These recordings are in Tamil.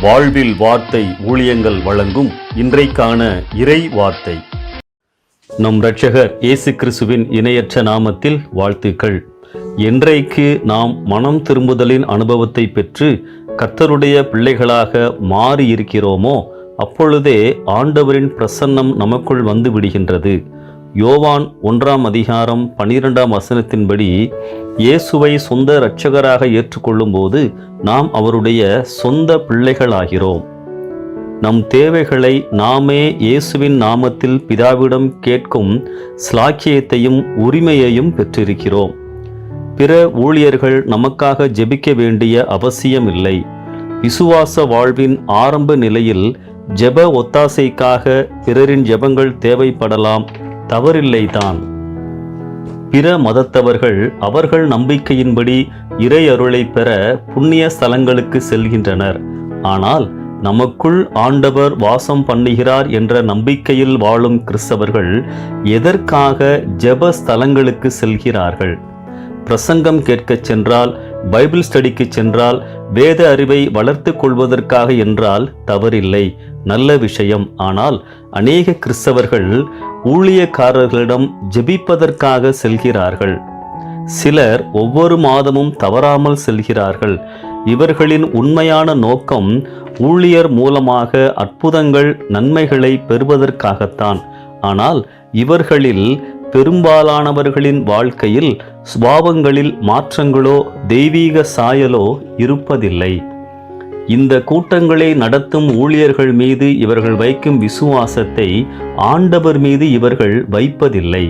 வாழ்வில் வார்த்தை ஊழியங்கள் வழங்கும் இன்றைக்கான இறை வார்த்தை. நம் இரட்சகர் இயேசு கிறிஸ்துவின் இணையற்ற நாமத்தில் வாழ்த்துக்கள். என்றைக்கு நாம் மனம் திரும்புதலின் அனுபவத்தை பெற்று கர்த்தருடைய பிள்ளைகளாக மாறி இருக்கிறோமோ அப்பொழுதே ஆண்டவரின் பிரசன்னம் நமக்குள் வந்து விடுகின்றது. யோவான் 1 அதிகாரம் 12 வசனத்தின்படி இயேசுவை சொந்த இரட்சகராக ஏற்றுக்கொள்ளும் போது நாம் அவருடைய சொந்த பிள்ளைகளாகிறோம். நம் தேவைகளை நாமே இயேசுவின் நாமத்தில் பிதாவிடம் கேட்கும் ஸ்லாக்கியத்தையும் உரிமையையும் பெற்றிருக்கிறோம். பிற ஊழியர்கள் நமக்காக ஜெபிக்க வேண்டிய அவசியமில்லை. விசுவாச வாழ்வின் ஆரம்ப நிலையில் ஜெப ஒத்தாசைக்காக பிறரின் ஜெபங்கள் தேவைப்படலாம், தவறில்லைதான். பிற மதத்தவர்கள் அவர்கள் நம்பிக்கையின்படி இறை அருளை பெற புண்ணிய ஸ்தலங்களுக்கு செல்கின்றனர். ஆனால் நமக்குள் ஆண்டவர் வாசம் பண்ணுகிறார் என்ற நம்பிக்கையில் வாழும் கிறிஸ்தவர்கள் எதற்காக ஜெப ஸ்தலங்களுக்கு செல்கிறார்கள்? பிரசங்கம் கேட்கச் சென்றால், பைபிள் ஸ்டடிக்கு சென்றால், வேத அறிவை வளர்த்து கொள்வதற்காக என்றால் தவறில்லை, நல்ல விஷயம். ஆனால் அநேக கிறிஸ்தவர்கள் ஊழியக்காரர்களிடம் ஜெபிப்பதற்காக செல்கிறார்கள். சிலர் ஒவ்வொரு மாதமும் தவறாமல் செல்கிறார்கள். இவர்களின் உண்மையான நோக்கம் ஊழியர் மூலமாக அற்புதங்கள், நன்மைகளை பெறுவதற்காகத்தான். ஆனால் இவர்களில் பெரும்பாலானவர்களின் வாழ்க்கையில் சுபாவங்களில் மாற்றங்களோ தெய்வீக சாயலோ இருப்பதில்லை. இந்த கூட்டங்களை நடத்தும் ஊழியர்கள் மீது இவர்கள் வைக்கும் விசுவாசத்தை ஆண்டவர் மீது இவர்கள் வைப்பதில்லை.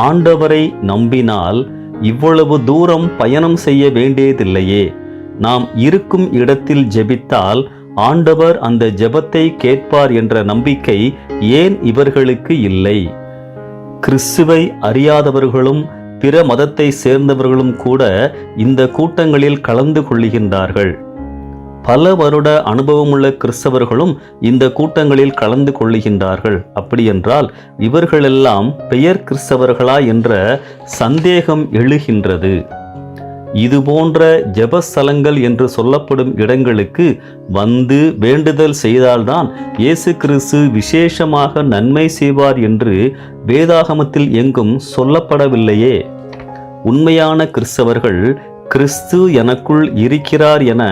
ஆண்டவரை நம்பினால் இவ்வளவு தூரம் பயணம் செய்ய வேண்டியதில்லையே. நாம் இருக்கும் இடத்தில் ஜெபித்தால் ஆண்டவர் அந்த ஜெபத்தை கேட்பார் என்ற நம்பிக்கை ஏன் இவர்களுக்கு இல்லை? கிறிஸ்துவை அறியாதவர்களும் பிற மதத்தை சேர்ந்தவர்களும் கூட இந்த கூட்டங்களில் கலந்து கொள்கின்றார்கள். பல வருட அனுபவமுள்ள கிறிஸ்தவர்களும் இந்த கூட்டங்களில் கலந்து கொள்கின்றார்கள். அப்படியென்றால் இவர்களெல்லாம் பெயர் கிறிஸ்தவர்களா என்ற சந்தேகம் எழுகின்றது. இதுபோன்ற ஜெபஸ்தலங்கள் என்று சொல்லப்படும் இடங்களுக்கு வந்து வேண்டுதல் செய்தால்தான் இயேசு கிறிஸ்து விசேஷமாக நன்மை செய்வார் என்று வேதாகமத்தில் எங்கும் சொல்லப்படவில்லையே. உண்மையான கிறிஸ்தவர்கள் கிறிஸ்து எனக்குள் இருக்கிறார் என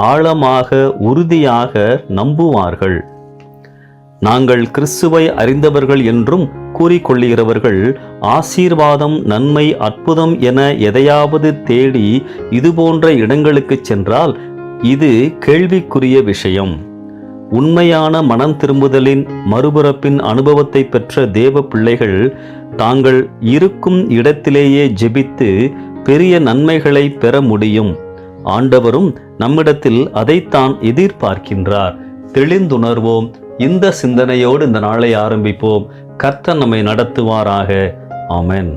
ஆழமாக, உறுதியாக நம்புவார்கள். நாங்கள் கிறிஸ்துவை அறிந்தவர்கள் என்றும் கூறிக்கொள்கிறவர்கள் ஆசீர்வாதம், நன்மை, அற்புதம் என எதையாவது தேடி இதுபோன்ற இடங்களுக்கு சென்றால் இது கேள்விக்குரிய விஷயம். உண்மையான மனம் திரும்புதலின் மறுபிறப்பின் அனுபவத்தை பெற்ற தேவ பிள்ளைகள் தாங்கள் இருக்கும் இடத்திலேயே ஜெபித்து பெரிய நன்மைகளை பெற முடியும். ஆண்டவரும் நம்மிடத்தில் அதைத்தான் எதிர்பார்க்கின்றார். தெளிந்துணர்வோம். இந்த சிந்தனையோடு இந்த நாளை ஆரம்பிப்போம். கர்த்தர் நம்மை நடத்துவாராக. ஆமென்.